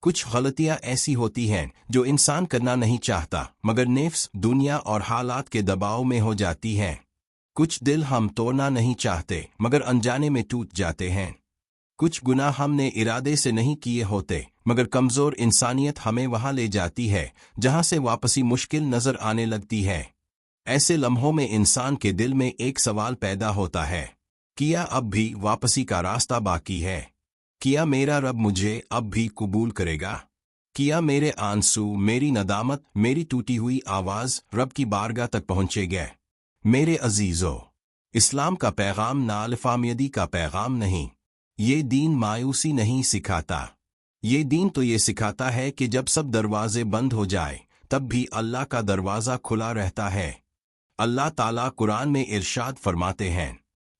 کچھ غلطیاں ایسی ہوتی ہیں جو انسان کرنا نہیں چاہتا مگر نفس، دنیا اور حالات کے دباؤ میں ہو جاتی ہیں۔ کچھ دل ہم توڑنا نہیں چاہتے مگر انجانے میں ٹوٹ جاتے ہیں۔ کچھ گناہ ہم نے ارادے سے نہیں کیے ہوتے مگر کمزور انسانیت ہمیں وہاں لے جاتی ہے جہاں سے واپسی مشکل نظر آنے لگتی ہے۔ ایسے لمحوں میں انسان کے دل میں ایک سوال پیدا ہوتا ہے، کیا اب بھی واپسی کا راستہ باقی ہے؟ کیا میرا رب مجھے اب بھی قبول کرے گا؟ کیا میرے آنسو، میری ندامت، میری ٹوٹی ہوئی آواز رب کی بارگاہ تک پہنچے گئے؟ میرے عزیزو، اسلام کا پیغام نالفامیدی کا پیغام نہیں۔ یہ دین مایوسی نہیں سکھاتا۔ یہ دین تو یہ سکھاتا ہے کہ جب سب دروازے بند ہو جائے تب بھی اللہ کا دروازہ کھلا رہتا ہے۔ اللہ تعالیٰ قرآن میں ارشاد فرماتے ہیں،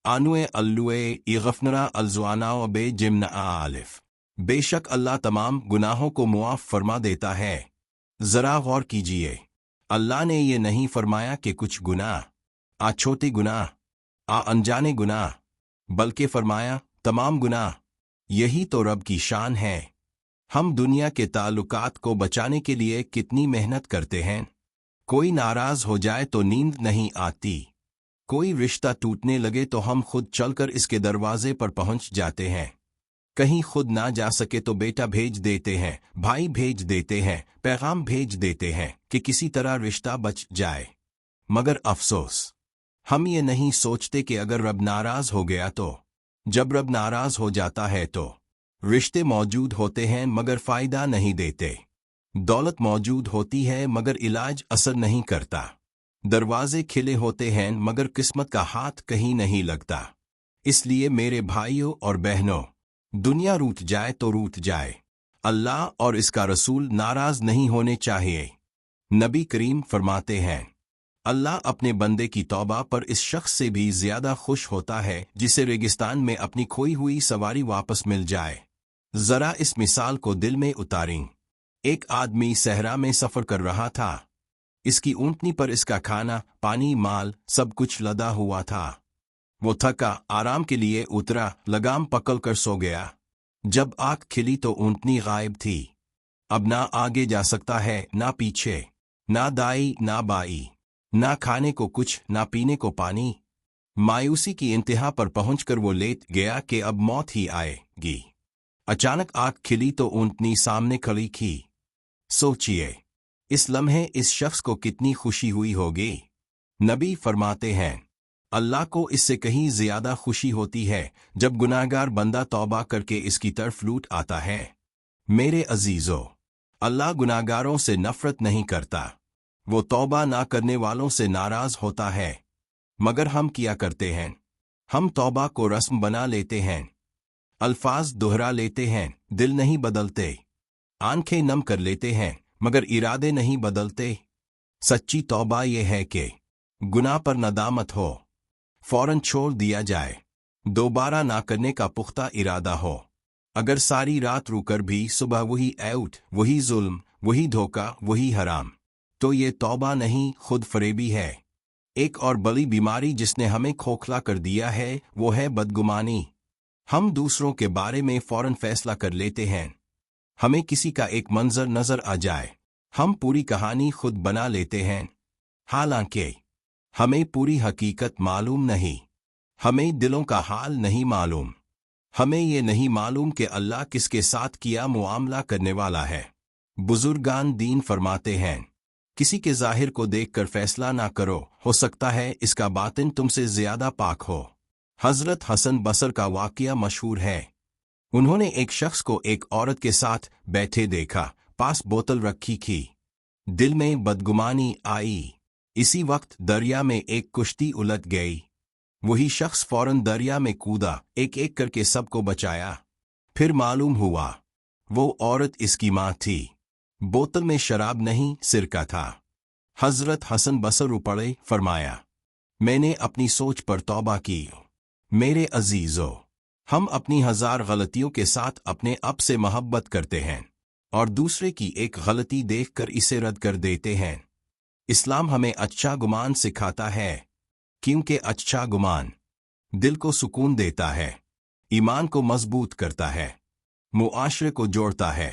آنوے اللوے اغفنرا الزوانا و بے جمنا آلف، بے شک اللہ تمام گناہوں کو معاف فرما دیتا ہے۔ ذرا غور کیجئے، اللہ نے یہ نہیں فرمایا کہ کچھ گناہ، چھوٹے گناہ، انجانے گناہ، بلکہ فرمایا تمام گناہ۔ یہی تو رب کی شان ہے۔ ہم دنیا کے تعلقات کو بچانے کے لیے کتنی محنت کرتے ہیں۔ کوئی ناراض ہو جائے تو نیند نہیں آتی، کوئی رشتہ ٹوٹنے لگے تو ہم خود چل کر اس کے دروازے پر پہنچ جاتے ہیں۔ کہیں خود نہ جا سکے تو بیٹا بھیج دیتے ہیں، بھائی بھیج دیتے ہیں، پیغام بھیج دیتے ہیں کہ کسی طرح رشتہ بچ جائے۔ مگر افسوس، ہم یہ نہیں سوچتے کہ اگر رب ناراض ہو گیا تو؟ جب رب ناراض ہو جاتا ہے تو رشتے موجود ہوتے ہیں مگر فائدہ نہیں دیتے، دولت موجود ہوتی ہے مگر علاج اثر نہیں کرتا، دروازے کھلے ہوتے ہیں مگر قسمت کا ہاتھ کہیں نہیں لگتا۔ اس لیے میرے بھائیوں اور بہنوں، دنیا روٹ جائے تو روٹ جائے، اللہ اور اس کا رسول ناراض نہیں ہونے چاہیے۔ نبی کریم فرماتے ہیں، اللہ اپنے بندے کی توبہ پر اس شخص سے بھی زیادہ خوش ہوتا ہے جسے ریگستان میں اپنی کھوئی ہوئی سواری واپس مل جائے۔ ذرا اس مثال کو دل میں اتاریں۔ ایک آدمی صحرا میں سفر کر رہا تھا۔ اس کی اونٹنی پر اس کا کھانا، پانی، مال سب کچھ لدا ہوا تھا۔ وہ تھکا، آرام کے لیے اترا، لگام پکڑ کر سو گیا۔ جب آنکھ کھلی تو اونٹنی غائب تھی۔ اب نہ آگے جا سکتا ہے، نہ پیچھے، نہ دائیں نہ بائیں، نہ کھانے کو کچھ، نہ پینے کو پانی۔ مایوسی کی انتہا پر پہنچ کر وہ لیٹ گیا کہ اب موت ہی آئے گی۔ اچانک آنکھ کھلی تو اونٹنی سامنے کھڑی تھی۔ سوچئے، اس لمحے اس شخص کو کتنی خوشی ہوئی ہوگی۔ نبی فرماتے ہیں، اللہ کو اس سے کہیں زیادہ خوشی ہوتی ہے جب گناہگار بندہ توبہ کر کے اس کی طرف لوٹ آتا ہے۔ میرے عزیزو، اللہ گناہگاروں سے نفرت نہیں کرتا، وہ توبہ نہ کرنے والوں سے ناراض ہوتا ہے۔ مگر ہم کیا کرتے ہیں؟ ہم توبہ کو رسم بنا لیتے ہیں، الفاظ دہرا لیتے ہیں، دل نہیں بدلتے، آنکھیں نم کر لیتے ہیں مگر ارادے نہیں بدلتے۔ سچی توبہ یہ ہے کہ گناہ پر ندامت ہو، فوراً چھوڑ دیا جائے، دوبارہ نہ کرنے کا پختہ ارادہ ہو۔ اگر ساری رات رو کر بھی صبح وہی ایوٹ، وہی ظلم، وہی دھوکہ، وہی حرام، تو یہ توبہ نہیں، خود فریبی ہے۔ ایک اور بڑی بیماری جس نے ہمیں کھوکھلا کر دیا ہے وہ ہے بدگمانی۔ ہم دوسروں کے بارے میں فوراً فیصلہ کر لیتے ہیں۔ ہمیں کسی کا ایک منظر نظر آ جائے، ہم پوری کہانی خود بنا لیتے ہیں، حالانکہ ہمیں پوری حقیقت معلوم نہیں، ہمیں دلوں کا حال نہیں معلوم، ہمیں یہ نہیں معلوم کہ اللہ کس کے ساتھ کیا معاملہ کرنے والا ہے۔ بزرگان دین فرماتے ہیں، کسی کے ظاہر کو دیکھ کر فیصلہ نہ کرو، ہو سکتا ہے اس کا باطن تم سے زیادہ پاک ہو۔ حضرت حسن بصری کا واقعہ مشہور ہے۔ انہوں نے ایک شخص کو ایک عورت کے ساتھ بیٹھے دیکھا، پاس بوتل رکھی تھی۔ دل میں بدگمانی آئی۔ اسی وقت دریا میں ایک کشتی الٹ گئی۔ وہی شخص فوراً دریا میں کودا، ایک ایک کر کے سب کو بچایا۔ پھر معلوم ہوا وہ عورت اس کی ماں تھی۔ بوتل میں شراب نہیں، سرکہ تھا۔ حضرت حسن بصری پڑھے، فرمایا، میں نے اپنی سوچ پر توبہ کی۔ میرے عزیزو، ہم اپنی ہزار غلطیوں کے ساتھ اپنے اب سے محبت کرتے ہیں اور دوسرے کی ایک غلطی دیکھ کر اسے رد کر دیتے ہیں۔ اسلام ہمیں اچھا گمان سکھاتا ہے، کیونکہ اچھا گمان دل کو سکون دیتا ہے، ایمان کو مضبوط کرتا ہے، معاشرے کو جوڑتا ہے،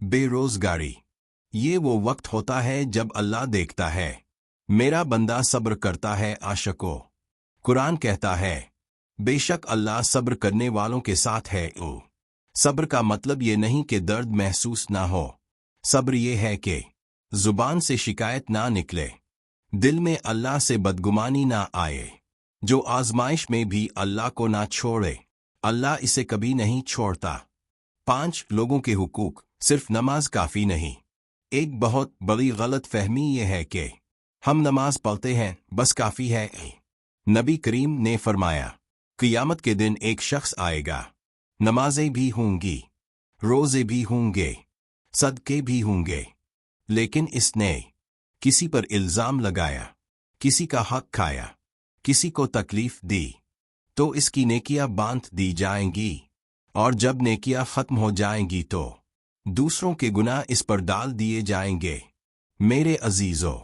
بے روزگاری۔ یہ وہ وقت ہوتا ہے جب اللہ دیکھتا ہے میرا بندہ صبر کرتا ہے عاشقو۔ قرآن کہتا ہے بے شک اللہ صبر کرنے والوں کے ساتھ ہے۔ صبر کا مطلب یہ نہیں کہ درد محسوس نہ ہو، صبر یہ ہے کہ زبان سے شکایت نہ نکلے، دل میں اللہ سے بدگمانی نہ آئے، جو آزمائش میں بھی اللہ کو نہ چھوڑے، اللہ اسے کبھی نہیں چھوڑتا۔ 5 لوگوں کے حقوق۔ صرف نماز کافی نہیں۔ ایک بہت بڑی غلط فہمی یہ ہے کہ ہم نماز پڑھتے ہیں بس کافی ہے۔ نبی کریم نے فرمایا قیامت کے دن ایک شخص آئے گا، نمازیں بھی ہوں گی، روزے بھی ہوں گے، صدقے بھی ہوں گے، لیکن اس نے کسی پر الزام لگایا، کسی کا حق کھایا، کسی کو تکلیف دی، تو اس کی نیکیاں باندھ دی جائیں گی، اور جب نیکیاں ختم ہو جائیں گی تو دوسروں کے گناہ اس پر ڈال دیے جائیں گے۔ میرے عزیزو،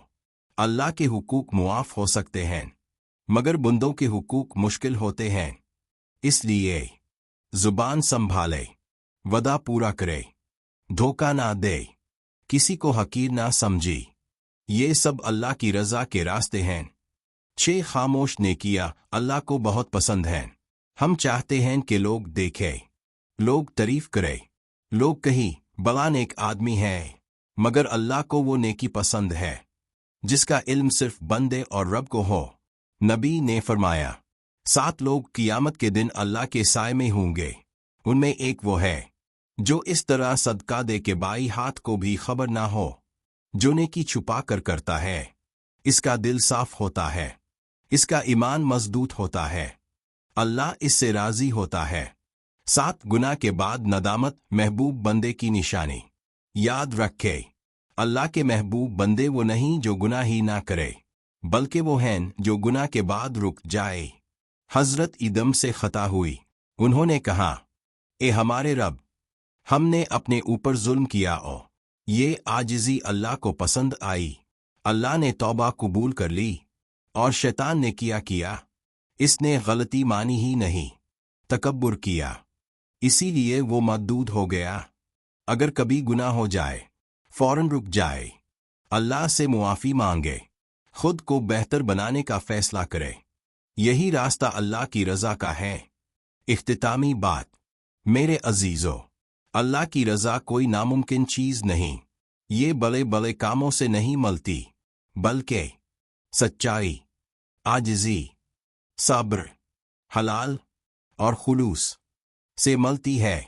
اللہ کے حقوق معاف ہو سکتے ہیں، مگر بندوں کے حقوق مشکل ہوتے ہیں، اس لیے زبان سنبھالے، وعدہ پورا کرے، دھوکہ نہ دے، کسی کو حقیر نہ سمجھی، یہ سب اللہ کی رضا کے راستے ہیں۔ 6 خاموش نیکیاں اللہ کو بہت پسند ہیں۔ ہم چاہتے ہیں کہ لوگ دیکھیں، لوگ تعریف کریں، لوگ کہیں بڑا نیک آدمی ہے، مگر اللہ کو وہ نیکی پسند ہے جس کا علم صرف بندے اور رب کو ہو۔ نبی نے فرمایا 7 لوگ قیامت کے دن اللہ کے سائے میں ہوں گے، ان میں ایک وہ ہے جو اس طرح صدقہ دے کہ بائیں ہاتھ کو بھی خبر نہ ہو، جو نیکی چھپا کر کرتا ہے، اس کا دل صاف ہوتا ہے، اس کا ایمان مضبوط ہوتا ہے، اللہ اس سے راضی ہوتا ہے۔ 7 گناہ کے بعد ندامت محبوب بندے کی نشانی۔ یاد رکھے اللہ کے محبوب بندے وہ نہیں جو گناہ ہی نہ کرے، بلکہ وہ ہیں جو گناہ کے بعد رک جائے۔ حضرت ادم سے خطا ہوئی، انہوں نے کہا اے ہمارے رب، ہم نے اپنے اوپر ظلم کیا اور یہ عاجزی اللہ کو پسند آئی۔ اللہ نے توبہ قبول کر لی، اور شیطان نے کیا اس نے غلطی مانی ہی نہیں، تکبر کیا، اسی لیے وہ مردود ہو گیا۔ اگر کبھی گناہ ہو جائے فوراً رک جائے، اللہ سے معافی مانگے، خود کو بہتر بنانے کا فیصلہ کرے، یہی راستہ اللہ کی رضا کا ہے۔ اختتامی بات، میرے عزیزو، اللہ کی رضا کوئی ناممکن چیز نہیں، یہ بڑے بڑے کاموں سے نہیں ملتی، بلکہ سچائی، عاجزی، صبر، حلال اور خلوص سے ملتی ہے۔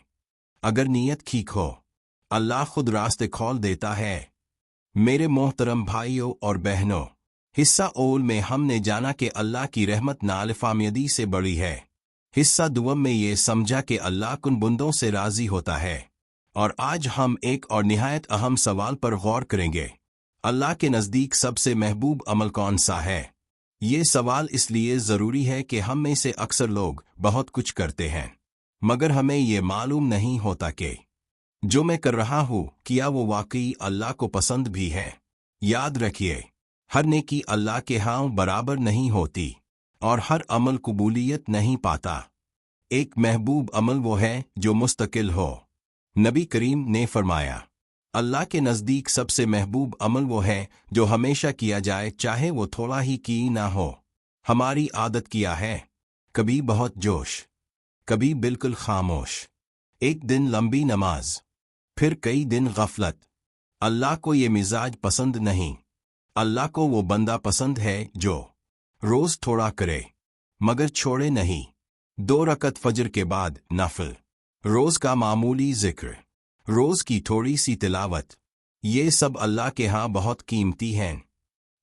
اگر نیت ٹھیک ہو، اللہ خود راستے کھول دیتا ہے۔ میرے محترم بھائیوں اور بہنوں، حصہ اول میں ہم نے جانا کہ اللہ کی رحمت نالفامیدی سے بڑی ہے۔ حصہ دوم میں یہ سمجھا کہ اللہ کن بندوں سے راضی ہوتا ہے، اور آج ہم ایک اور نہایت اہم سوال پر غور کریں گے، اللہ کے نزدیک سب سے محبوب عمل کون سا ہے؟ یہ سوال اس لیے ضروری ہے کہ ہم میں سے اکثر لوگ بہت کچھ کرتے ہیں، مگر ہمیں یہ معلوم نہیں ہوتا کہ جو میں کر رہا ہوں کیا وہ واقعی اللہ کو پسند بھی ہے۔ یاد رکھیے، ہر نیکی اللہ کے ہاں برابر نہیں ہوتی، اور ہر عمل قبولیت نہیں پاتا۔ ایک محبوب عمل وہ ہے جو مستقل ہو۔ نبی کریم نے فرمایا اللہ کے نزدیک سب سے محبوب عمل وہ ہے جو ہمیشہ کیا جائے، چاہے وہ تھوڑا ہی کی نہ ہو۔ ہماری عادت کیا ہے؟ کبھی بہت جوش، کبھی بالکل خاموش، ایک دن لمبی نماز، پھر کئی دن غفلت۔ اللہ کو یہ مزاج پسند نہیں، اللہ کو وہ بندہ پسند ہے جو روز تھوڑا کرے مگر چھوڑے نہیں۔ 2 رکعت فجر کے بعد نفل، روز کا معمولی ذکر، روز کی تھوڑی سی تلاوت، یہ سب اللہ کے ہاں بہت قیمتی ہیں۔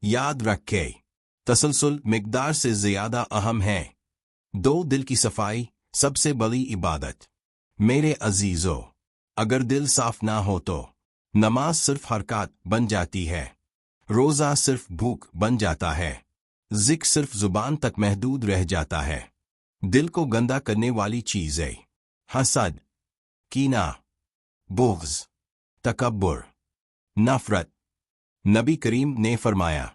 یاد رکھے، تسلسل مقدار سے زیادہ اہم ہے۔ 2 دل کی صفائی سب سے بڑی عبادت۔ میرے عزیزو، اگر دل صاف نہ ہو تو نماز صرف حرکات بن جاتی ہے، روزہ صرف بھوک بن جاتا ہے، ذکر صرف زبان تک محدود رہ جاتا ہے۔ دل کو گندا کرنے والی چیزیں حسد، کینہ، بغض، تکبر، نفرت۔ نبی کریم نے فرمایا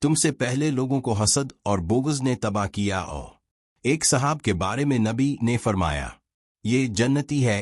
تم سے پہلے لوگوں کو حسد اور بغض نے تباہ کیا۔ ایک صحاب کے بارے میں نبی نے فرمایا یہ جنتی ہے،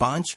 5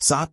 7